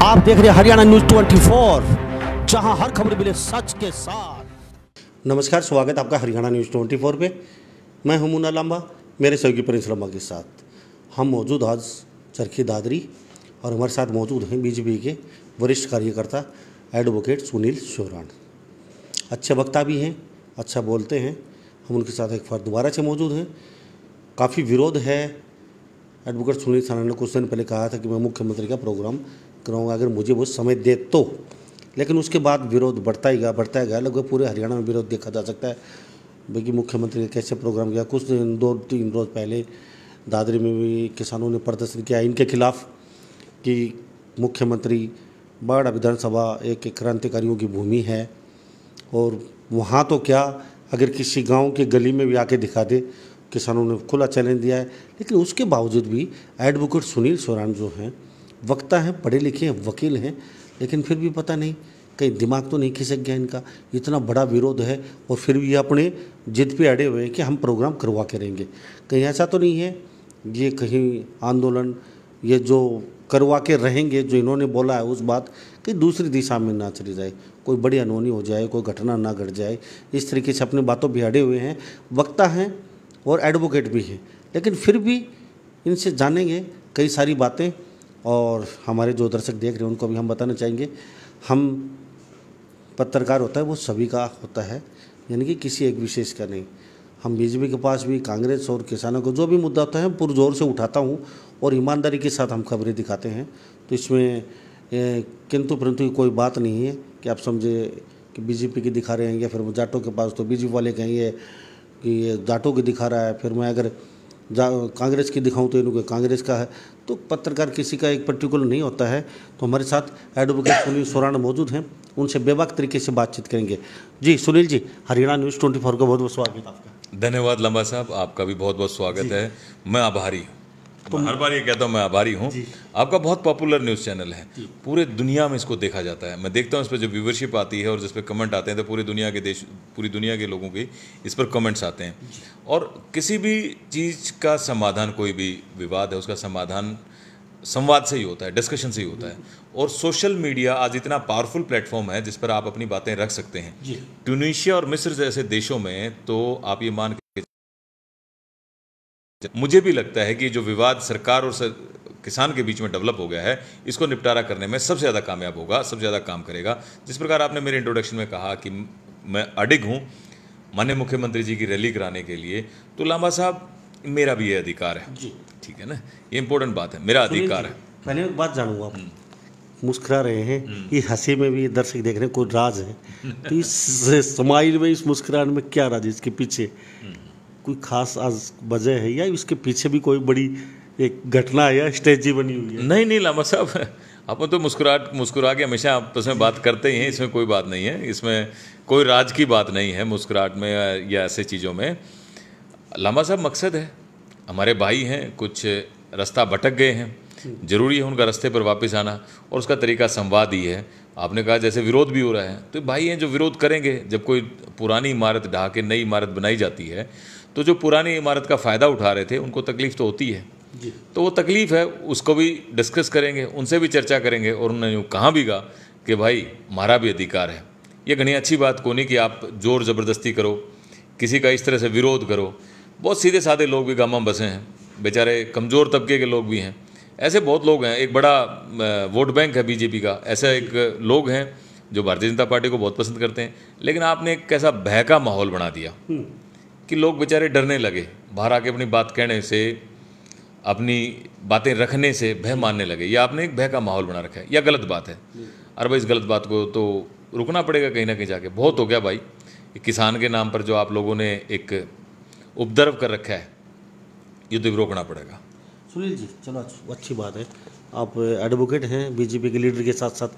आप देख रहे हैं हरियाणा न्यूज 24, जहां हर खबर मिले सच के साथ। नमस्कार, स्वागत है आपका हरियाणा न्यूज 24 पे। मैं हूं मुन्ना लांबा, मेरे सहयोगी प्रिंस लांबा के साथ हम मौजूद आज चरखी दादरी, और हमारे साथ मौजूद हैं बीजेपी के वरिष्ठ कार्यकर्ता एडवोकेट सुनील शोराण। अच्छे वक्ता भी हैं, अच्छा बोलते हैं। हम उनके साथ एक बार दोबारा से मौजूद हैं। काफ़ी विरोध है। एडवोकेट सुनील शोराण ने कुछ दिन पहले कहा था कि मैं मुख्यमंत्री का प्रोग्राम कराऊंगा अगर मुझे वो समय दे तो, लेकिन उसके बाद विरोध बढ़ता ही गया। लगभग पूरे हरियाणा में विरोध देखा जा सकता है भाई कि मुख्यमंत्री ने कैसे प्रोग्राम किया। कुछ दिन 2-3 रोज़ पहले दादरी में भी किसानों ने प्रदर्शन किया इनके खिलाफ कि मुख्यमंत्री बाड़ा विधानसभा एक क्रांतिकारियों की भूमि है, और वहाँ तो क्या अगर किसी गांव के गली में भी आके दिखा दे। किसानों ने खुला चैलेंज दिया है, लेकिन उसके बावजूद भी एडवोकेट सुनील शोराण जो हैं, वक्ता हैं, पढ़े लिखे हैं, वकील हैं, लेकिन फिर भी पता नहीं कहीं दिमाग तो नहीं खिसक गया इनका। इतना बड़ा विरोध है और फिर भी ये अपने जिद पे अड़े हुए हैं कि हम प्रोग्राम करवा के रहेंगे। कहीं ऐसा तो नहीं है ये कहीं आंदोलन ये जो करवा के रहेंगे जो इन्होंने बोला है उस बात कहीं दूसरी दिशा में ना चली जाए, कोई बड़ी अनहोनी हो जाए, कोई घटना ना घट जाए। इस तरीके से अपनी बातों पर अड़े हुए हैं। वक्ता हैं और एडवोकेट भी हैं, लेकिन फिर भी इनसे जानेंगे कई सारी बातें। और हमारे जो दर्शक देख रहे हैं उनको भी हम बताना चाहेंगे, हम पत्रकार होता है वो सभी का होता है, यानी कि किसी एक विशेष का नहीं। हम बीजेपी के पास भी कांग्रेस और किसानों को जो भी मुद्दा होता है पुरजोर से उठाता हूँ और ईमानदारी के साथ हम खबरें दिखाते हैं। तो इसमें किंतु परंतु कोई बात नहीं है कि आप समझे कि बीजेपी की दिखा रहे हैं या फिर जाटों के पास तो बीजेपी वाले कहेंगे कि ये जाटों की दिखा रहा है, फिर मैं अगर कांग्रेस की दिखाऊं तो इनको कांग्रेस का है। तो पत्रकार किसी का एक पर्टिकुलर नहीं होता है। तो हमारे साथ एडवोकेट सुनील शोराण मौजूद हैं, उनसे बेबाक तरीके से बातचीत करेंगे। जी सुनील जी, हरियाणा न्यूज़ 24 का बहुत बहुत स्वागत आपका। धन्यवाद लंबा साहब, आपका भी बहुत बहुत स्वागत है। मैं आभारी हूँ, हर बार ये कहता हूँ मैं आभारी हूँ। आपका बहुत पॉपुलर न्यूज़ चैनल है, पूरे दुनिया में इसको देखा जाता है। मैं देखता हूँ इस पर जो व्यूवरशिप आती है और जिस पर कमेंट आते हैं तो पूरी दुनिया के लोगों के इस पर कमेंट्स आते हैं। और किसी भी चीज़ का समाधान, कोई भी विवाद है उसका समाधान संवाद से ही होता है, डिस्कशन से ही होता है। और सोशल मीडिया आज इतना पावरफुल प्लेटफॉर्म है जिस पर आप अपनी बातें रख सकते हैं। ट्यूनीशिया और मिस्र जैसे देशों में तो आप ये मान के, मुझे भी लगता है कि जो विवाद सरकार और किसान के बीच में डेवलप हो गया है, इसको निपटारा करने में सबसे ज़्यादा कामयाब होगा, सबसे ज़्यादा काम करेगा। जिस प्रकार आपने मेरे इंट्रोडक्शन में कहा कि मैं अडिग हूँ माननीय मुख्यमंत्री जी की रैली कराने के लिए, तो लांबा साहब मेरा भी ये अधिकार है। ठीक है ना, ये इंपॉर्टेंट बात है, मेरा अधिकार है। पहले एक बात जानूंगा, आप मुस्कुरा रहे हैं, ये हंसी में भी दर्शक देख रहे हैं, कोई राज है तो इस स्माइल में, इस मुस्कुराहट में क्या राज है? इसके पीछे कोई खास आज वजह है या इसके पीछे भी कोई बड़ी एक घटना है या स्ट्रेटजी बनी हुई है? नहीं लांबा साहब, अपन तो मुस्कुरा के हमेशा आपस में बात करते ही हैं, इसमें कोई बात नहीं है, इसमें कोई राज की बात नहीं है मुस्कुराहट में या ऐसे चीज़ों में। लांबा साहब मकसद है, हमारे भाई हैं, कुछ रास्ता भटक गए हैं, ज़रूरी है उनका रास्ते पर वापस आना, और उसका तरीका संवाद ही है। आपने कहा जैसे विरोध भी हो रहा है, तो भाई हैं जो विरोध करेंगे। जब कोई पुरानी इमारत ढहा के नई इमारत बनाई जाती है तो जो पुरानी इमारत का फ़ायदा उठा रहे थे उनको तकलीफ़ तो होती है, तो वो तकलीफ़ है उसको भी डिस्कस करेंगे, उनसे भी चर्चा करेंगे। और उन्होंने कहा भी गा कि भाई हमारा भी अधिकार है। ये घनी अच्छी बात को नहीं कि आप ज़ोर ज़बरदस्ती करो, किसी का इस तरह से विरोध करो। बहुत सीधे साधे लोग भी गांव में बसे हैं, बेचारे कमज़ोर तबके के लोग भी हैं, ऐसे बहुत लोग हैं। एक बड़ा वोट बैंक है बीजेपी का, ऐसे एक लोग हैं जो भारतीय जनता पार्टी को बहुत पसंद करते हैं। लेकिन आपने एक कैसा भय का माहौल बना दिया कि लोग बेचारे डरने लगे, बाहर आके अपनी बात कहने से, अपनी बातें रखने से भय मानने लगे। या आपने एक भय का माहौल बना रखा है, या गलत बात है। अरे भाई इस गलत बात को तो रुकना पड़ेगा कहीं ना कहीं जाके। बहुत हो गया भाई, किसान के नाम पर जो आप लोगों ने एक उपद्रव कर रखा है, युद्ध को रोकना पड़ेगा। सुनील जी, चलो अच्छी बात है, आप एडवोकेट हैं बीजेपी के लीडर के साथ साथ,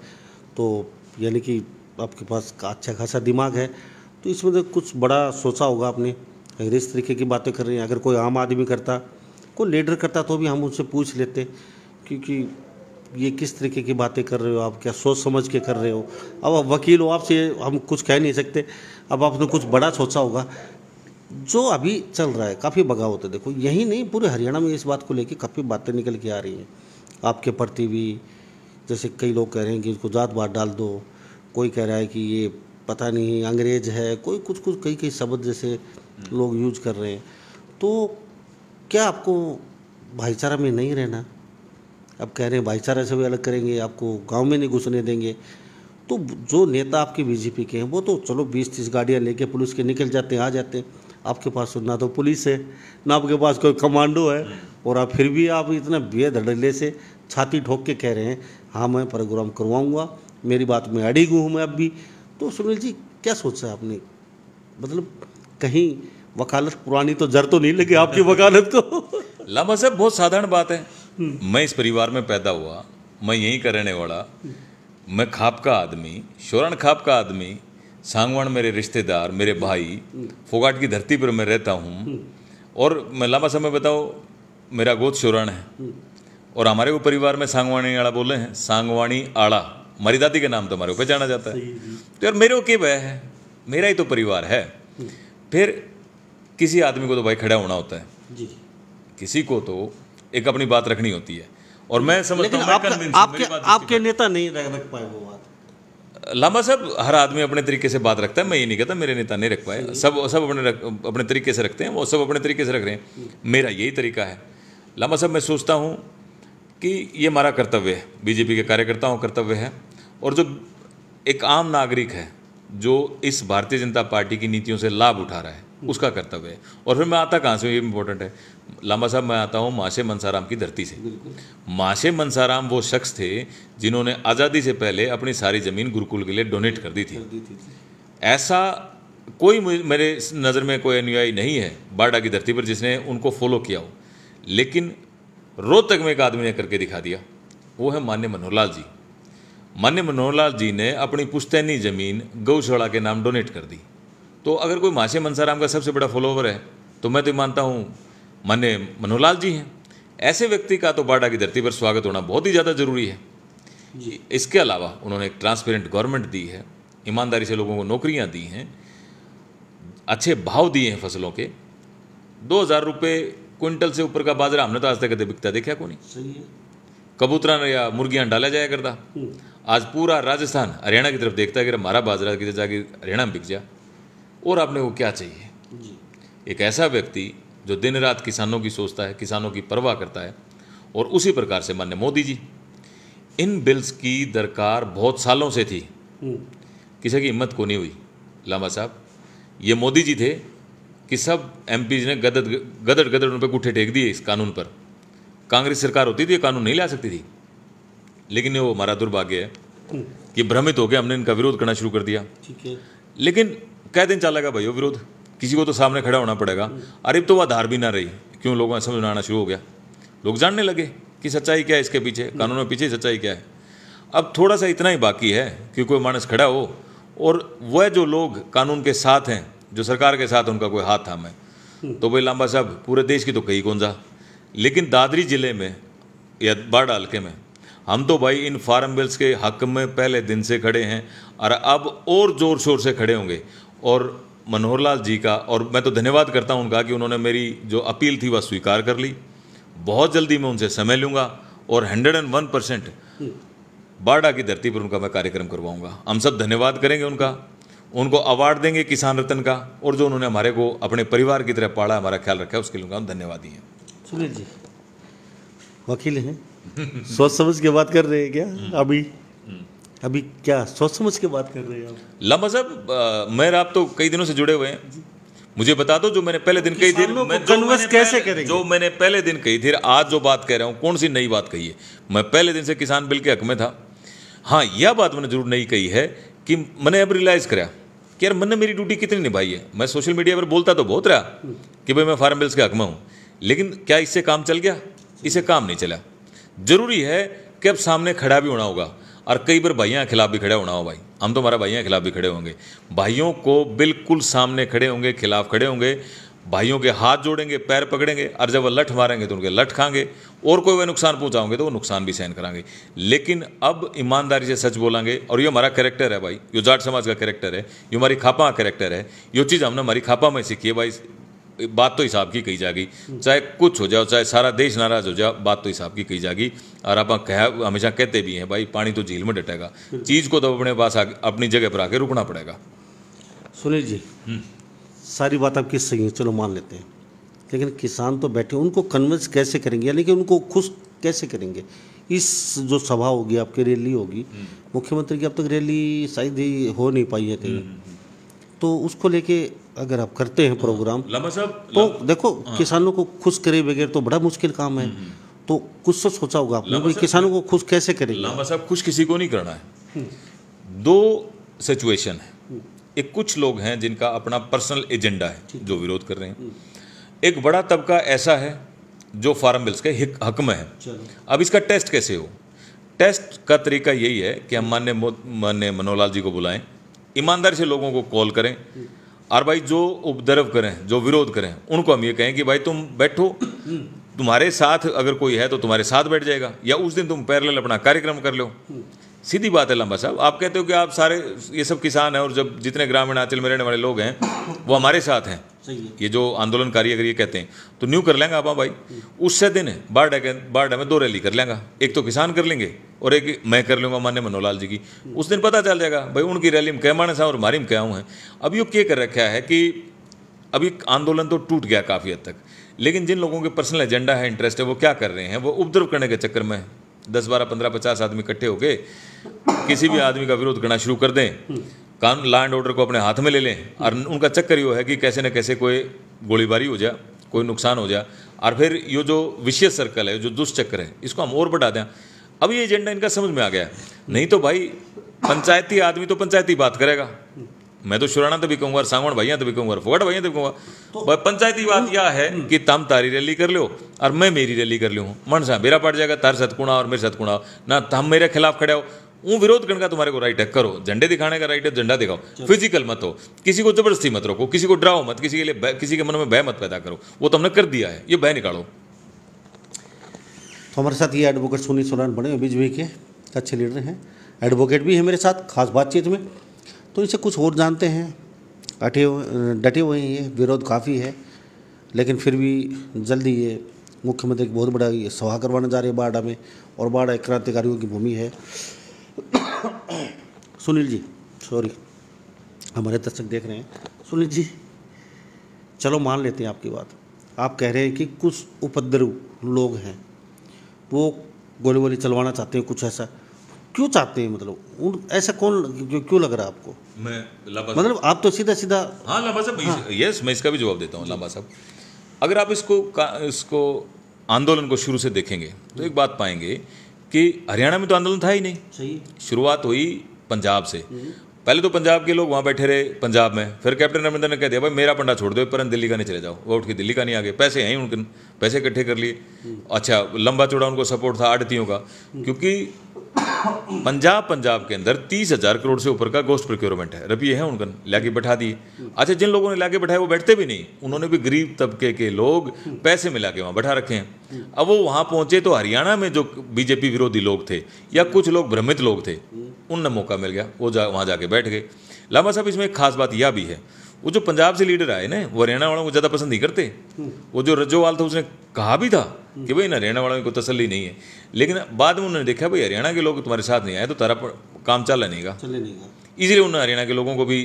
तो यानी कि आपके पास अच्छा खासा दिमाग है। तो इसमें तो कुछ बड़ा सोचा होगा आपने, अगर इस तरीके की बातें कर रहे हैं। अगर कोई आम आदमी करता, कोई लीडर करता, तो भी हम उनसे पूछ लेते, क्योंकि ये किस तरीके की बातें कर रहे हो आप, क्या सोच समझ के कर रहे हो। अब आप वकील हो, आपसे हम कुछ कह नहीं सकते। अब आपने कुछ बड़ा सोचा होगा। जो अभी चल रहा है काफ़ी बगावत है, देखो यही नहीं पूरे हरियाणा में इस बात को लेके काफ़ी बातें निकल के आ रही हैं आपके प्रति भी, जैसे कई लोग कह रहे हैं कि इसको जातवाद डाल दो, कोई कह रहा है कि ये पता नहीं अंग्रेज है, कोई कुछ कुछ कई कई शब्द जैसे लोग यूज कर रहे हैं। तो क्या आपको भाईचारा में नहीं रहना? अब कह रहे हैं भाईचारा से भी अलग करेंगे, आपको गांव में नहीं घुसने देंगे। तो जो नेता आपके बीजेपी के हैं वो तो चलो 20-30 गाड़ियाँ लेके पुलिस के निकल जाते हैं, आ जाते हैं। आपके पास ना तो पुलिस है, ना आपके पास कोई कमांडो है, और आप फिर भी आप इतना बेधड़ल्ले से छाती ठोक के कह रहे हैं हाँ मैं प्रोग्राम करवाऊंगा, मेरी बात में अड़ी हूँ मैं अब भी। तो सुनील जी क्या सोचा आपने? मतलब कहीं वकालत पुरानी तो जर तो नहीं लगी आपकी वकालत को? लामा साहब बहुत साधारण बात है। मैं इस परिवार में पैदा हुआ, मैं यहीं का रहने वाला, मैं खाप का आदमी, शोरण खाप का आदमी, सांगवान मेरे रिश्तेदार, मेरे भाई, फोगाट की धरती पर मैं रहता हूँ। और मैं लामा साहब में बताऊँ, मेरा गोद शोरण है और हमारे वो परिवार में सांगवानी आड़ा बोले हैं, सांगवानी आड़ा हमारी दादी के नाम तो हमारे ऊपर जाना जाता है। तो यार मेरे को क्या भय है, मेरा ही तो परिवार है। फिर किसी आदमी को तो भाई खड़ा होना होता है जी, किसी को तो एक अपनी बात रखनी होती है। और मैं समझता हूँ आपके नेता नहीं रख पाए वो बात। लामा साहब हर आदमी अपने तरीके से बात रखता है, मैं ये नहीं कहता मेरे नेता नहीं रख पाए, सब अपने तरीके से रखते हैं, वो सब अपने तरीके से रख रहे हैं, मेरा यही तरीका है। लामा साहब मैं सोचता हूँ कि ये हमारा कर्तव्य है, बीजेपी के कार्यकर्ताओं का कर्तव्य है, और जो एक आम नागरिक है जो इस भारतीय जनता पार्टी की नीतियों से लाभ उठा रहा है उसका कर्तव्य है। और फिर मैं आता कहाँ से, ये इम्पोर्टेंट है लामा साहब, मैं आता हूँ माशे मनसाराम की धरती से। माशे मनसाराम वो शख्स थे जिन्होंने आज़ादी से पहले अपनी सारी ज़मीन गुरुकुल के लिए डोनेट कर दी थी। ऐसा कोई मेरे नज़र में कोई अनुयायी नहीं है बाड़ा की धरती पर जिसने उनको फॉलो किया हो, लेकिन रोहतक में एक आदमी ने करके दिखा दिया, वो है माननीय मनोहर लाल जी। माननीय मनोहर लाल जी ने अपनी पुश्तैनी ज़मीन गौशाला के नाम डोनेट कर दी। तो अगर कोई माशे मनसाराम का सबसे बड़ा फॉलोवर है तो मैं तो मानता हूँ माननीय मनोहर लाल जी हैं। ऐसे व्यक्ति का तो बाड़ा की धरती पर स्वागत होना बहुत ही ज़्यादा ज़रूरी है। इसके अलावा उन्होंने एक ट्रांसपेरेंट गवर्नमेंट दी है, ईमानदारी से लोगों को नौकरियां दी हैं, अच्छे भाव दिए हैं फसलों के। 2000 रुपये क्विंटल से ऊपर का बाजरा हमने तो आज तक कभी बिकता देखा को नहीं। सही है। कबूतरा या मुर्गियां डाला जाया करता। आज पूरा राजस्थान हरियाणा की तरफ देखता है कि हमारा बाजरा किधर जाके हरियाणा में बिक जा। और आपने को क्या चाहिए? एक ऐसा व्यक्ति जो दिन रात किसानों की सोचता है, किसानों की परवाह करता है। और उसी प्रकार से माननीय मोदी जी, इन बिल्स की दरकार बहुत सालों से थी, किसी की हिम्मत को नहीं हुई। लामा साहब ये मोदी जी थे कि सब एमपीज ने गदड़ उन पर गुट्ठे टेक दिए इस कानून पर। कांग्रेस सरकार होती थी ये कानून नहीं ला सकती थी, लेकिन वो हमारा दुर्भाग्य है कि भ्रमित हो गया, हमने इनका विरोध करना शुरू कर दिया। ठीक है, लेकिन कै दिन चलेगा भाई वो विरोध, किसी को तो सामने खड़ा होना पड़ेगा। अरे तो वह धार भी ना रही, क्यों लोगों ने समझ में आना शुरू हो गया, लोग जानने लगे कि सच्चाई क्या है इसके पीछे, कानून में पीछे सच्चाई क्या है। अब थोड़ा सा इतना ही बाकी है कि कोई मानस खड़ा हो और वह जो लोग कानून के साथ हैं, जो सरकार के साथ उनका कोई हाथ थामे, तो भाई लांबा साहब पूरे देश की तो कहीं कौन सा, लेकिन दादरी जिले में या बाड़ा हल्के में हम तो भाई इन फार्म बिल्स के हक में पहले दिन से खड़े हैं और अब और ज़ोर शोर से खड़े होंगे। और मनोहर लाल जी का, और मैं तो धन्यवाद करता हूं उनका कि उन्होंने मेरी जो अपील थी वह स्वीकार कर ली। बहुत जल्दी मैं उनसे समय लूँगा और 101% बाड़ा की धरती पर उनका मैं कार्यक्रम करवाऊँगा। हम सब धन्यवाद करेंगे उनको अवार्ड देंगे किसान रत्न का, और जो उन्होंने हमारे को अपने परिवार की तरह पाला, हमारा ख्याल रखा, उसके लिए हम धन्यवाद दिए। सुनील जी वकील हैं, सोच समझ के बात कर रहे हैं क्या? अभी क्या सोच समझ के बात कर रहे हैं आप? लामा साहब मेरा आप तो कई दिनों से जुड़े हुए हैं, मुझे बता दो जो मैंने पहले दिन कही थी, जो मैंने पहले दिन कही थी, आज जो बात कह रहा हूँ कौन सी नई बात कही है? मैं पहले दिन से किसान बिल के हक में था। हाँ, यह बात मैंने जरूर नहीं कही है कि मैंने अब रियलाइज़ करा कि यार मैंने मेरी ड्यूटी कितनी निभाई है। मैं सोशल मीडिया पर बोलता तो बहुत रहा कि भाई मैं फार्म बिल्स के हक में हूँ, लेकिन क्या इससे काम चल गया? इससे काम नहीं चला। जरूरी है कि अब सामने खड़ा भी होना होगा, और कई बार भाइयों के खिलाफ भी खड़े होना हो। भाई हम तो हमारा भाइयों के खिलाफ भी खड़े होंगे, भाइयों को बिल्कुल सामने खड़े होंगे, खिलाफ खड़े होंगे, भाइयों के हाथ जोड़ेंगे, पैर पकड़ेंगे, और जब वह लठ मारेंगे तो उनके लठ खाएंगे, और कोई वह नुकसान पहुंचाओगे तो वो नुकसान भी सहन कराएंगे। लेकिन अब ईमानदारी से सच बोलेंगे, और ये हमारा कैरेक्टर है भाई, ये जाट समाज का कैरेक्टर है, ये हमारी खापा का कैरेक्टर है। ये चीज़ हमने हमारी खापा में सीखी है भाई। बात तो हिसाब की कही जाएगी, चाहे कुछ हो जाओ, चाहे सारा देश नाराज हो जाओ, बात तो हिसाब की कही जाएगी। और आप हमेशा कहते भी हैं भाई पानी तो झील में डटेगा, चीज़ को तो अपने पास अपनी जगह पर आके रुकना पड़ेगा। सुनील जी, सारी बात आपकी सही है, चलो मान लेते हैं, लेकिन किसान तो बैठे, उनको कन्विंस कैसे करेंगे, यानी कि उनको खुश कैसे करेंगे? इस जो सभा होगी आपकी, रैली होगी, मुख्यमंत्री की अब तक रैली शायद ही हो नहीं पाई है कहीं, तो उसको लेके अगर आप करते हैं प्रोग्राम लांबा साहब, तो देखो किसानों को खुश करे बगैर तो बड़ा मुश्किल काम है, तो कुछ तो सोचा होगा आपने भाई किसानों को खुश कैसे करेंगे? लांबा साहब, खुश किसी को नहीं करना है। दो सिचुएशन है, एक कुछ लोग हैं जिनका अपना पर्सनल एजेंडा है जो विरोध कर रहे हैं, एक बड़ा तबका ऐसा है जो फार्म बिल्स के हक में है। अब इसका टेस्ट कैसे हो? टेस्ट का तरीका यही है कि हम माननीय मनोहर जी को बुलाएं, ईमानदारी से लोगों को कॉल करें, और भाई जो उपद्रव करें, जो विरोध करें, उनको हम ये कहें कि भाई तुम बैठो, तुम्हारे साथ अगर कोई है तो तुम्हारे साथ बैठ जाएगा, या उस दिन तुम पैरेलल अपना कार्यक्रम कर लो। सीधी बात है लांबा साहब, आप कहते हो कि आप सारे ये सब किसान हैं और जब जितने ग्रामीण अंचल में रहने वाले लोग हैं वो हमारे साथ हैं, ये जो आंदोलनकारी अगर ये कहते हैं तो न्यू कर लेंगे आप भाई। उससे दिन बारडा में 2 रैली कर लेंगे, एक तो किसान कर लेंगे और एक मैं कर लूँगा मान्य मनोहर जी की। उस दिन पता चल जाएगा भाई उनकी रैली में क्या माने साहब और हमारी में क्या हूँ है। अब ये क्या कर रखा है कि अभी आंदोलन तो टूट गया काफ़ी हद तक, लेकिन जिन लोगों के पर्सनल एजेंडा है, इंटरेस्ट है, वो क्या कर रहे हैं, वो उपद्रव करने के चक्कर में 10, 12, 15, 50 आदमी इकट्ठे होके किसी भी आदमी का विरोध करना शुरू कर दें, कानून लॉ एंड ऑर्डर को अपने हाथ में ले लें, और उनका चक्कर ये है कि कैसे न कैसे कोई गोलीबारी हो जाए, कोई नुकसान हो जाए, और फिर ये जो विशेष सर्कल है, जो दुष्चक्र है, इसको हम और बढ़ा दें। अब ये एजेंडा इनका समझ में आ गया। नहीं तो भाई पंचायती आदमी तो पंचायती बात करेगा, मैं तो शुराना तो भी कहूँगा, सांगवान भैया तो भी कहूँगा, फोगट भैया तो भी कहूँगा, तो पंचायती बात यह है कि तम तारी रैली कर लो और मैं मेरी रैली कर लूँ, मन सा मेरा पड़ जाएगा, तार सतकुणा और मेरे सतकुणा ना, हम मेरे खिलाफ खड़े हो, वो विरोध करने का तुम्हारे को राइट है, करो, झंडे दिखाने का राइट है, झंडा दिखाओ, फिजिकल मत हो, किसी को जबरदस्ती मत रोको, किसी को डराओ मत, किसी के लिए किसी के मन में भय मत पैदा करो, वो तो हमने कर दिया है, ये भय निकालो। तो हमारे साथ ये एडवोकेट सुनील सोलान बने बीजेपी के अच्छे लीडर हैं, एडवोकेट भी है मेरे साथ खास बातचीत में, तो इनसे कुछ और जानते हैं। डटे हुए हैं, ये विरोध काफ़ी है, लेकिन फिर भी जल्दी ये मुख्यमंत्री बहुत बड़ा ये सभा करवाने जा रहे हैं बारडा में, और बारडा क्रांतिकारियों की भूमि है। सुनील जी, सॉरी, हमारे दर्शक देख रहे हैं। सुनील जी, चलो मान लेते हैं आपकी बात, आप कह रहे हैं कि कुछ उपद्रव लोग हैं, वो गोली वोली चलवाना चाहते हैं, कुछ ऐसा क्यों चाहते हैं, मतलब ऐसा कौन क्यों लग रहा है आपको? मैं मतलब आप तो सीधा सीधा, हाँ लांबा साहब, यस, मैं इसका भी जवाब देता हूँ लांबा साहब। अगर आप इसको आंदोलन को शुरू से देखेंगे तो एक बात पाएंगे कि हरियाणा में तो आंदोलन था ही नहीं, सही शुरुआत हुई पंजाब से। पहले तो पंजाब के लोग वहाँ बैठे रहे पंजाब में, फिर कैप्टन अमरिंदर ने कह दिया भाई मेरा पंडा छोड़ दो, पर दिल्ली का नहीं चले जाओ, वो उठ के दिल्ली का नहीं आ गए, पैसे हैं उनके, पैसे इकट्ठे कर लिए। अच्छा, लंबा चौड़ा उनको सपोर्ट था आड़तियों का, क्योंकि पंजाब के अंदर 30,000 करोड़ से ऊपर का गोश्त प्रोक्योरमेंट है, रुपये है उनका, लाके बैठा दिए। अच्छा, जिन लोगों ने लाके बैठाए वो बैठते भी नहीं, उन्होंने भी गरीब तबके के लोग पैसे मिला के वहाँ बैठा रखे हैं। अब वो वहाँ पहुँचे तो हरियाणा में जो बीजेपी विरोधी लोग थे या कुछ लोग भ्रमित लोग थे, उनने मौका मिल गया, वो वहाँ जाके बैठ गए। लांबा साहब, इसमें एक खास बात यह भी है, वो जो पंजाब से लीडर आए ना, वो हरियाणा वालों को ज़्यादा पसंद नहीं करते। वो जो रज्जोवाल था उसने कहा भी था कि भाई हरियाणा वालों को तसल्ली नहीं है, लेकिन बाद में उन्होंने देखा भाई हरियाणा के लोग तुम्हारे साथ नहीं आए तो तारा काम चल नहीं गा, इसीलिए उन्होंने हरियाणा के लोगों को भी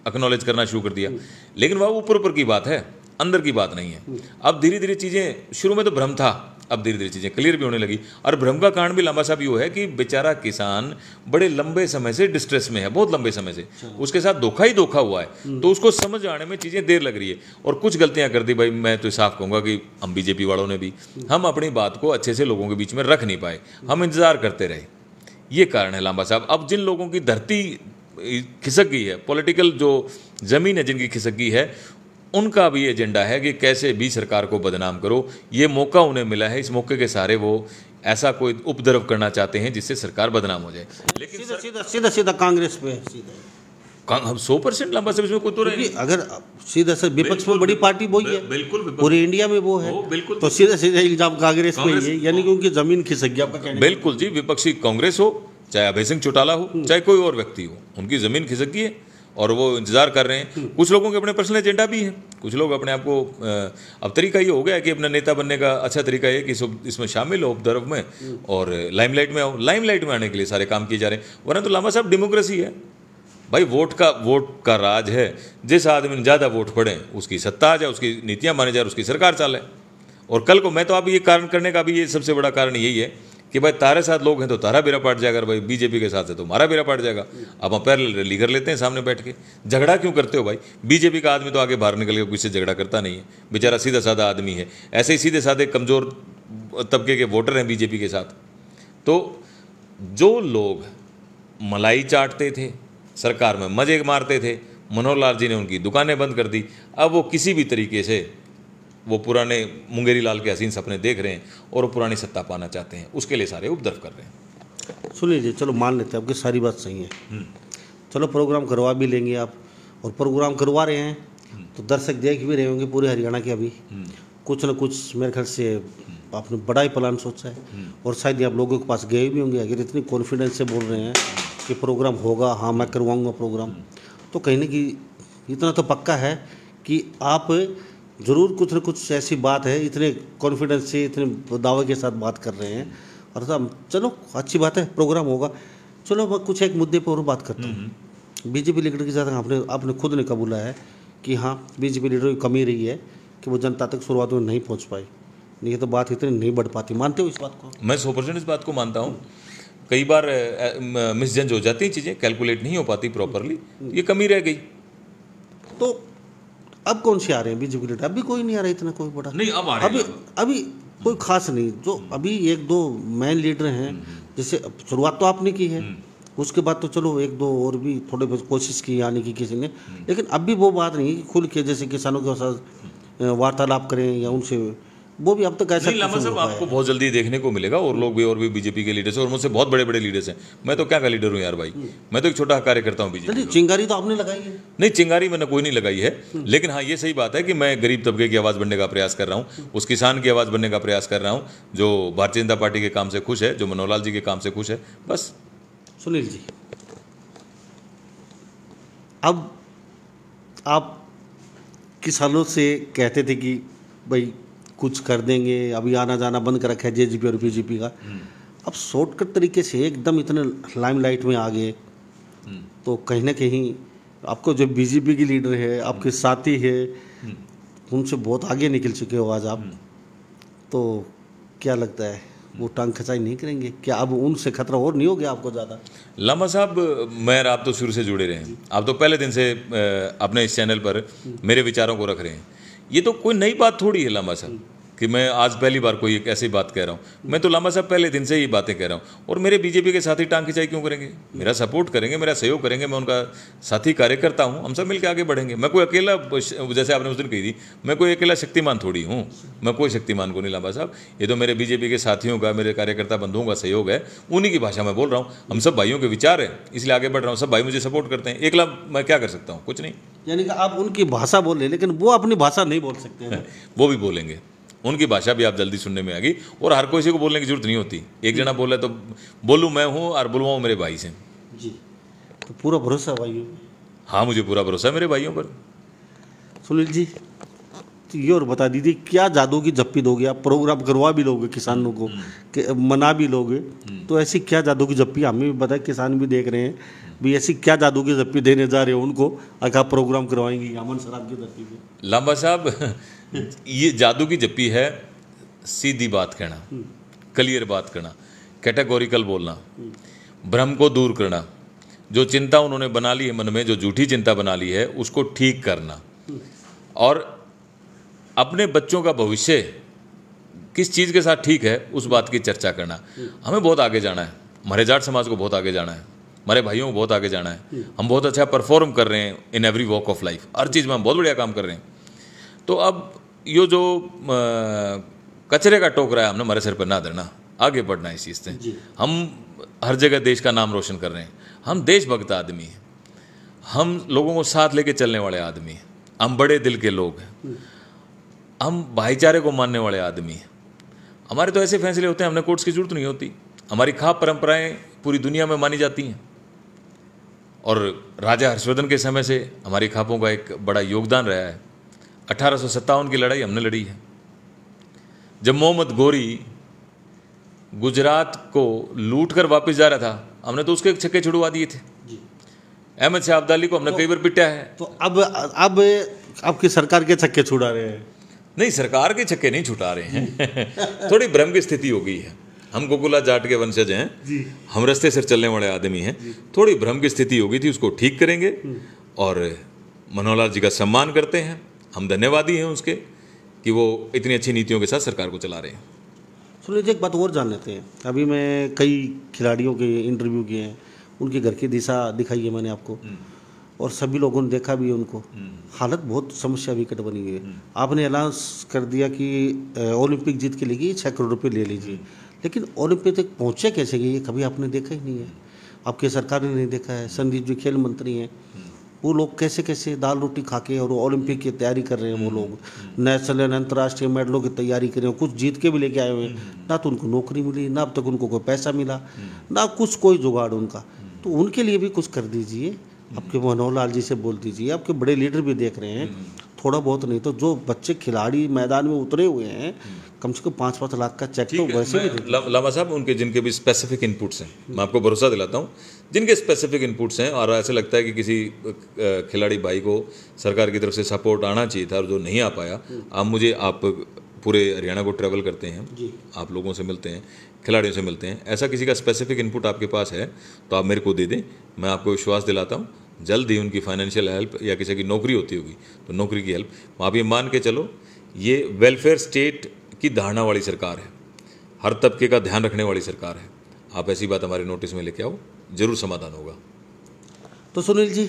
एक्नॉलेज करना शुरू कर दिया। लेकिन वह ऊपर की बात है, अंदर की बात नहीं है। अब धीरे धीरे चीज़ें, शुरू में तो भ्रम था, अब धीरे धीरे चीज़ें क्लियर भी होने लगी। और भ्रम का कारण भी लांबा साहब ये है कि बेचारा किसान बड़े लंबे समय से डिस्ट्रेस में है, बहुत लंबे समय से उसके साथ धोखा ही धोखा हुआ है, तो उसको समझ आने में चीज़ें देर लग रही है और कुछ गलतियां कर दी। भाई मैं तो साफ कहूँगा कि हम बीजेपी वालों ने भी, हम अपनी बात को अच्छे से लोगों के बीच में रख नहीं पाए, हम इंतजार करते रहे, ये कारण है लांबा साहब। अब जिन लोगों की धरती खिसक गई है, पॉलिटिकल जो ज़मीन है जिनकी खिसक गई है, उनका भी एजेंडा है कि कैसे भी सरकार को बदनाम करो। ये मौका उन्हें मिला है, इस मौके के सहारे वो ऐसा कोई उपद्रव करना चाहते हैं जिससे सरकार बदनाम हो जाए। लेकिन सीधा कांग्रेस पे हम 100% लांबा साहब, इसमें कोई तो नहीं। अगर सीधा से विपक्ष में बड़ी पार्टी वही है, बिल्कुल पूरे इंडिया में वो है, बिल्कुल, तो सीधा सीधा इल्जाम कांग्रेस पे ही है, यानी कि उनकी जमीन खिसक गई आपका कहना? बिल्कुल जी, विपक्षी कांग्रेस हो, चाहे अभय सिंह चौटाला हो, चाहे कोई और व्यक्ति हो, उनकी जमीन खिसक गई है और वो इंतज़ार कर रहे हैं। कुछ लोगों के अपने पर्सनल एजेंडा भी हैं, कुछ लोग अपने आप को अब तरीका ये हो गया है कि अपना नेता बनने का अच्छा तरीका ये कि इसमें शामिल हो उपद्रव में और लाइमलाइट में आओ। लाइमलाइट में आने के लिए सारे काम किए जा रहे हैं, वरना तो लामा साहब डेमोक्रेसी है भाई, वोट का राज है। जिस आदमी ने ज़्यादा वोट पड़े उसकी सत्ता आ जाए, उसकी नीतियाँ माने जाए, उसकी सरकार चले। और कल को मैं तो आप ये कारण करने का भी ये सबसे बड़ा कारण यही है कि भाई तारे साथ लोग हैं तो तारा बेरा पाट जाएगा, भाई बीजेपी के साथ है तो हमारा बेरा पाट जाएगा। अब हम पैरेलल रैली कर लेते हैं सामने बैठ के। झगड़ा क्यों करते हो भाई? बीजेपी का आदमी तो आगे बाहर निकल के किसी से झगड़ा करता नहीं है, बेचारा सीधा साधा आदमी है। ऐसे ही सीधे साधे कमज़ोर तबके के वोटर हैं बीजेपी के साथ। तो जो लोग मलाई चाटते थे, सरकार में मजे मारते थे, मनोहर लाल जी ने उनकी दुकानें बंद कर दी। अब वो किसी भी तरीके से वो पुराने मुंगेरी लाल के हसीन सपने देख रहे हैं और वो पुरानी सत्ता पाना चाहते हैं, उसके लिए सारे उपद्रव कर रहे हैं। सुन लीजिए, चलो मान लेते हैं आपकी सारी बात सही है, चलो प्रोग्राम करवा भी लेंगे आप, और प्रोग्राम करवा रहे हैं तो दर्शक देख भी रहे होंगे पूरे हरियाणा के। अभी कुछ न कुछ मेरे ख्याल से आपने बड़ा ही प्लान सोचा है, और शायद ये आप लोगों के पास गए भी होंगे। अगर इतनी कॉन्फिडेंस से बोल रहे हैं कि प्रोग्राम होगा, हाँ मैं करवाऊँगा प्रोग्राम, तो कहीं ना कहीं इतना तो पक्का है कि आप ज़रूर कुछ न कुछ ऐसी बात है, इतने कॉन्फिडेंस से इतने दावे के साथ बात कर रहे हैं। और साहब चलो अच्छी बात है, प्रोग्राम होगा। चलो मैं कुछ एक मुद्दे पर और बात करता हूँ। बीजेपी लीडर के साथ आपने खुद ने कबूला है कि हाँ बीजेपी लीडर की कमी रही है कि वो जनता तक शुरुआत में नहीं पहुँच पाई, नहीं तो बात इतनी नहीं बढ़ पाती। मानते हो इस बात को? मैं 100% इस बात को मानता हूँ। कई बार मिसजज हो जाती हैं चीज़ें, कैलकुलेट नहीं हो पाती प्रॉपरली, ये कमी रह गई। तो अब कौन से आ रहे हैं बीजेपी लीडर? अभी कोई नहीं आ रहा इतना, कोई बड़ा नहीं, अब आ रहे हैं। अभी कोई खास नहीं। जो अभी एक दो मेन लीडर हैं, जैसे शुरुआत तो आपने की है, उसके बाद तो चलो एक दो और भी थोड़े बहुत कोशिश की आने की किसी ने, लेकिन अभी वो बात नहीं कि खुल के जैसे किसानों के साथ वार्तालाप करें या उनसे, वो भी अब तक ऐसा लामा साहब आपको बहुत जल्दी देखने को मिलेगा। और लोग भी, और भी बीजेपी के लीडर्स, और मुझसे बहुत बड़े बड़े लीडर्स हैं। मैं तो क्या का लीडर हूँ यार भाई, मैं तो एक छोटा कार्यकर्ता हूँ बीजेपी। चिंगारी तो आपने लगाई है? नहीं, चिंगारी मैंने कोई नहीं लगाई है, लेकिन हाँ ये सही बात है कि मैं गरीब तबके की आवाज़ बनने का प्रयास कर रहा हूँ, उस किसान की आवाज़ बनने का प्रयास कर रहा हूँ जो भारतीय जनता पार्टी के काम से खुश है, जो मनोहर लाल जी के काम से खुश है। बस सुनील जी, अब आप किसानों से कहते थे कि भाई कुछ कर देंगे, अभी आना जाना बंद कर रखा है जेजेपी और बीजेपी का, अब शॉर्टकट तरीके से एकदम इतने लाइमलाइट में आ गए, तो कहीं ना कहीं आपको जो बीजेपी की लीडर है, आपके साथी है, उनसे बहुत आगे निकल चुके हो आज आप, तो क्या लगता है वो टांग खिंचाई नहीं करेंगे क्या? अब उनसे खतरा और नहीं हो गया आपको ज़्यादा? लामा साहब, मैं आप तो शुरू से जुड़े रहे हैं, आप तो पहले दिन से अपने इस चैनल पर मेरे विचारों को रख रहे हैं। ये तो कोई नई बात थोड़ी है लामा साहब कि मैं आज पहली बार कोई एक ऐसी बात कह रहा हूँ। मैं तो लामा साहब पहले दिन से ही बातें कह रहा हूँ। और मेरे बीजेपी के साथी टांग खिंचाई क्यों करेंगे? मेरा सपोर्ट करेंगे, मेरा सहयोग करेंगे, मैं उनका साथी कार्यकर्ता हूँ, हम सब मिलकर आगे बढ़ेंगे। मैं कोई अकेला, जैसे आपने उस दिन कही थी, मैं कोई अकेला शक्तिमान थोड़ी हूँ, मैं कोई शक्तिमान को नहीं लामा साहब। ये तो मेरे बीजेपी के साथियों का, मेरे कार्यकर्ता बंधुओं का सहयोग है, उन्हीं की भाषा में बोल रहा हूँ। हम सब भाइयों के विचार हैं, इसलिए आगे बढ़ रहा हूँ। सब भाई मुझे सपोर्ट करते हैं, एकला मैं क्या कर सकता हूँ? कुछ नहीं। यानी कि आप उनकी भाषा बोल रहे, लेकिन वो अपनी भाषा नहीं बोल सकते हैं। वो भी बोलेंगे, उनकी भाषा भी आप जल्दी सुनने में आ गई। और हर कोई को बोलने की जरूरत नहीं होती, एक जना बोले तो बोलूँ मैं हूँ और बुलवाऊँ मेरे भाई से जी। तो पूरा भरोसा भाइयों? हाँ, मुझे पूरा भरोसा है मेरे भाइयों पर। सुनील जी, तो ये और बता दीजिए, क्या जादू की जप्पी दोगे आप? प्रोग्राम करवा भी लोगे किसानों को, मना भी लोगे, तो ऐसी क्या जादू की जप्पी, हमें भी पता है, किसान भी देख रहे हैं भी, ऐसी क्या जादू की जप्पी देने जा रहे हो उनको अगर आप प्रोग्राम करवाएंगे अमन शराब की धरती पे? लांबा साहब, ये जादू की जप्पी है सीधी बात कहना, क्लियर बात करना, कैटेगोरिकल बोलना, भ्रम को दूर करना, जो चिंता उन्होंने बना ली है मन में, जो झूठी चिंता बना ली है उसको ठीक करना, और अपने बच्चों का भविष्य किस चीज़ के साथ ठीक है उस बात की चर्चा करना। हमें बहुत आगे जाना है, हमारे जाट समाज को बहुत आगे जाना है, हमारे भाइयों को बहुत आगे जाना है। हम बहुत अच्छा परफॉर्म कर रहे हैं in every walk of life, हर चीज़ में हम बहुत बढ़िया काम कर रहे हैं। तो अब ये जो कचरे का टोकरा है, हमने हमारे सिर पर ना देना, आगे बढ़ना है इस चीज़ से। हम हर जगह देश का नाम रोशन कर रहे हैं, हम देशभक्त आदमी हैं, हम लोगों को साथ लेके चलने वाले आदमी हैं, हम बड़े दिल के लोग हैं, हम भाईचारे को मानने वाले आदमी हैं। हमारे तो ऐसे फैसले होते हैं, हमने कोर्ट्स की जरूरत नहीं होती, हमारी खाप परंपराएं पूरी दुनिया में मानी जाती हैं। और राजा हर्षवर्धन के समय से हमारी खापों का एक बड़ा योगदान रहा है। 1857 की लड़ाई हमने लड़ी है, जब मोहम्मद गोरी गुजरात को लूट कर वापस जा रहा था, हमने तो उसके छक्के छुड़वा दिए थे। अहमद शाह अब्दाली को हमने कई बार पिटा है। तो अब आपकी सरकार के छक्के छुड़ा रहे हैं? नहीं, सरकार के छक्के नहीं छुटा रहे हैं। थोड़ी भ्रम की स्थिति हो गई है। हम गोकुला जाट के वंशज हैं, हम रास्ते से चलने वाले आदमी हैं। थोड़ी भ्रम की स्थिति हो गई थी, उसको ठीक करेंगे। और मनोहर लाल जी का सम्मान करते हैं, हम धन्यवादी हैं उसके कि वो इतनी अच्छी नीतियों के साथ सरकार को चला रहे हैं। सुनिए, एक बात और जान लेते हैं। अभी मैं कई खिलाड़ियों के इंटरव्यू किए हैं, उनके घर की दिशा दिखाई है मैंने आपको, और सभी लोगों ने देखा भी है उनको। हालत बहुत समस्या विकट बनी हुई है। आपने अनाउंस कर दिया कि ओलंपिक जीत के लिए 6 करोड़ रुपये ले लीजिए, लेकिन ओलंपिक तक पहुँचे कैसे गए ये कभी आपने देखा ही नहीं है, आपकी सरकार ने नहीं देखा है। संदीप जी खेल मंत्री हैं, वो लोग कैसे कैसे दाल रोटी खा के और ओलंपिक की तैयारी कर रहे हैं। वो लोग नेशनल एंड अंतर्राष्ट्रीय मेडलों की तैयारी कर रहे हैं, कुछ जीत के भी लेके आए हुए हैं। ना तो उनको नौकरी मिली, ना अब तक उनको कोई पैसा मिला, ना कुछ कोई जुगाड़ उनका। तो उनके लिए भी कुछ कर दीजिए, आपके मनोहर लाल जी से बोल दीजिए। आपके बड़े लीडर भी देख रहे हैं, थोड़ा बहुत नहीं तो जो बच्चे खिलाड़ी मैदान में उतरे हुए हैं, कम से कम 5-5 लाख का चेक तो वैसे भी लामा साहब, उनके जिनके भी स्पेसिफिक इनपुट्स हैं, मैं आपको भरोसा दिलाता हूँ, जिनके स्पेसिफिक इनपुट्स हैं, और ऐसे लगता है कि किसी खिलाड़ी भाई को सरकार की तरफ से सपोर्ट आना चाहिए था और जो नहीं आ पाया। आप पूरे हरियाणा को ट्रैवल करते हैं, आप लोगों से मिलते हैं, खिलाड़ियों से मिलते हैं, ऐसा किसी का स्पेसिफिक इनपुट आपके पास है तो आप मेरे को दे दें। मैं आपको विश्वास दिलाता हूँ जल्द ही उनकी फाइनेंशियल हेल्प या किसी की नौकरी होती होगी तो नौकरी की हेल्प। आप ये मान के चलो, ये वेलफेयर स्टेट की धारणा वाली सरकार है, हर तबके का ध्यान रखने वाली सरकार है। आप ऐसी बात हमारे नोटिस में लेके आओ, जरूर समाधान होगा। तो सुनील जी,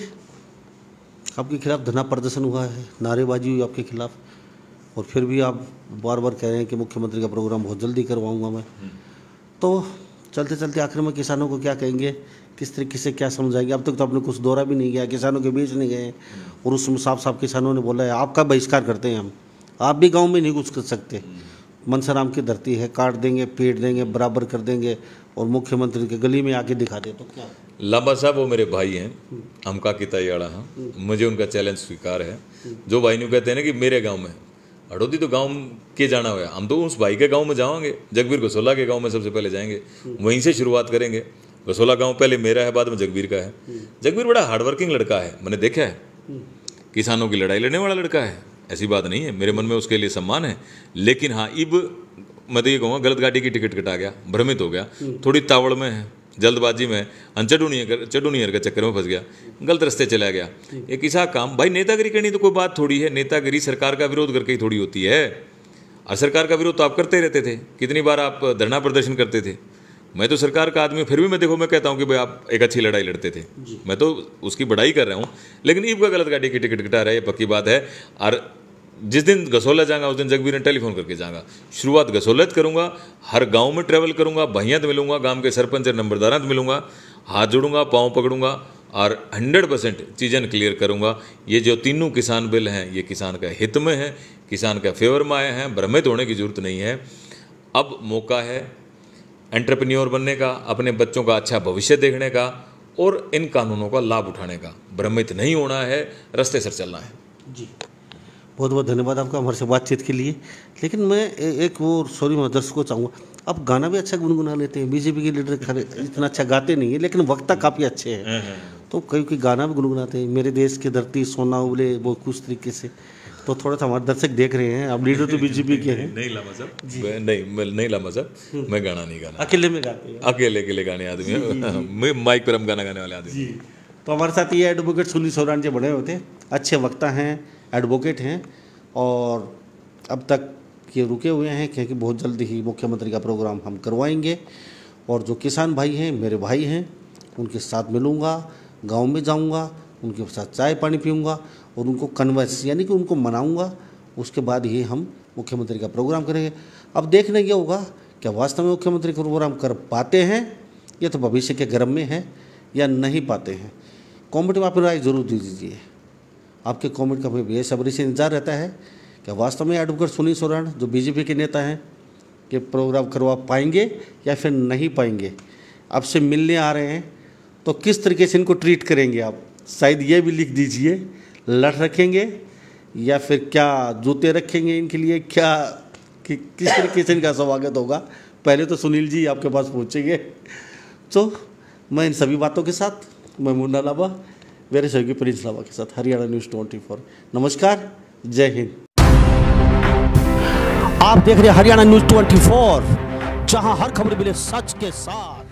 आपके खिलाफ धरना प्रदर्शन हुआ है, नारेबाजी हुई आपके खिलाफ, और फिर भी आप बार बार कह रहे हैं कि मुख्यमंत्री का प्रोग्राम बहुत जल्दी करवाऊंगा मैं। तो चलते चलते आखिर में किसानों को क्या कहेंगे, किस तरीके से क्या समझाएंगे? अब तक तो आपने कुछ दौरा भी नहीं किया, किसानों के बीच नहीं गए, और उसमें साफ साफ किसानों ने बोला है आपका बहिष्कार करते हैं हम, आप भी गांव में नहीं घुस कर सकते, मनसाराम की धरती है, काट देंगे, पीट देंगे, बराबर कर देंगे, और मुख्यमंत्री के गली में आके दिखा दे। तो क्या लांबा साहब, वो मेरे भाई हैं, हम का कितायाड़ा हैं, मुझे उनका चैलेंज स्वीकार है। जो भाई ने कहते हैं ना कि मेरे गाँव में हड़ोदी तो गांव के जाना हुआ, हम तो उस भाई के गांव में जाएंगे, जगबीर गसोला के गांव में सबसे पहले जाएंगे, वहीं से शुरुआत करेंगे। गसोला गांव पहले मेरा है, बाद में जगबीर का है। जगबीर बड़ा हार्डवर्किंग लड़का है, मैंने देखा है, किसानों की लड़ाई लड़ने वाला लड़का है, ऐसी बात नहीं है, मेरे मन में उसके लिए सम्मान है। लेकिन हाँ, इब मैं तो ये कहूँगा गलत गाड़ी की टिकट कटा गया, भ्रमित हो गया, थोड़ी तावड़ में है, जल्दबाजी में चडूनियर का चक्कर में फंस गया, गलत रास्ते चला गया। एक ऐसा काम, भाई नेतागिरी करनी तो कोई बात थोड़ी है, नेतागिरी सरकार का विरोध करके ही थोड़ी होती है। और सरकार का विरोध तो आप करते रहते थे, कितनी बार आप धरना प्रदर्शन करते थे। मैं तो सरकार का आदमी, फिर भी मैं देखो मैं कहता हूँ कि भाई आप एक अच्छी लड़ाई लड़ते थे, मैं तो उसकी बढ़ाई कर रहा हूँ। लेकिन ईब का गलत गाड़ी की टिकट कटा रहा है, ये पक्की बात है। और जिस दिन गसोला जाऊंगा उस दिन जगबीर ने टेलीफोन करके जाऊंगा, शुरुआत गसोला करूंगा, हर गांव में ट्रैवल करूंगा, भैया तो मिलूंगा, गांव के सरपंच और नंबरदारा तो मिलूंगा, हाथ जोड़ूंगा, पाँव पकड़ूंगा और 100% चीज़ें क्लियर करूंगा। ये जो तीनों किसान बिल हैं, ये किसान का हित में है, किसान का फेवर में आए हैं, भ्रमित होने की जरूरत नहीं है। अब मौका है एंटरप्रेन्योर बनने का, अपने बच्चों का अच्छा भविष्य देखने का और इन कानूनों का लाभ उठाने का। भ्रमित नहीं होना है, रास्ते से चलना है। जी, बहुत बहुत धन्यवाद आपका हमारे से बातचीत के लिए। लेकिन मैं एक वो सॉरी मैं दर्शकों को चाहूँगा, आप गाना भी अच्छा गुनगुना लेते हैं, बीजेपी के लीडर इतना अच्छा गाते नहीं है, लेकिन वक्ता काफ़ी अच्छे हैं, तो कई गाना भी गुनगुनाते हैं, मेरे देश की धरती सोना उबले, वो कुछ तरीके से। तो थोड़ा सा हमारे दर्शक देख रहे हैं, अब लीडर तो बीजेपी के हैं। नहीं लामा साहब, नहीं लामा साहब, मैं गाना नहीं गाना, अकेले में गाते हैं, अकेले गाने आदमी है, मैं माइक पर हम गाना गाने वाले आदमी। तो हमारे साथ ये एडवोकेट सुनील सोरान जी बने होते, अच्छे वक्ता हैं, एडवोकेट हैं, और अब तक ये रुके हुए हैं क्योंकि बहुत जल्द ही मुख्यमंत्री का प्रोग्राम हम करवाएंगे। और जो किसान भाई हैं, मेरे भाई हैं, उनके साथ मिलूँगा, गांव में जाऊंगा, उनके साथ चाय पानी पीऊँगा और उनको कन्वर्स यानी कि उनको मनाऊंगा। उसके बाद ही हम मुख्यमंत्री का प्रोग्राम करेंगे। अब देखने ये होगा क्या वास्तव में मुख्यमंत्री का प्रोग्राम कर पाते हैं, या तो भविष्य के गर्म में है या नहीं पाते हैं। कमेंट में आप राय जरूर दे दीजिए, आपके कमेंट का हमें बेसब्री से इंतजार रहता है। क्या वास्तव में एडवोकेट सुनील सोरान जो बीजेपी के नेता हैं कि प्रोग्राम करवा पाएंगे या फिर नहीं पाएंगे? आपसे मिलने आ रहे हैं तो किस तरीके से इनको ट्रीट करेंगे आप? शायद ये भी लिख दीजिए, लठ रखेंगे या फिर क्या जूते रखेंगे इनके लिए, क्या किस तरीके से इनका स्वागत होगा? पहले तो सुनील जी आपके पास पहुँचेंगे। तो मैं इन सभी बातों के साथ मैं मुन्ना लांबा मेरे सहयोगी प्रिंस लांबा के साथ हरियाणा न्यूज़ 24। नमस्कार, जय हिंद। आप देख रहे हैं हरियाणा न्यूज़ 24, जहां हर खबर मिले सच के साथ।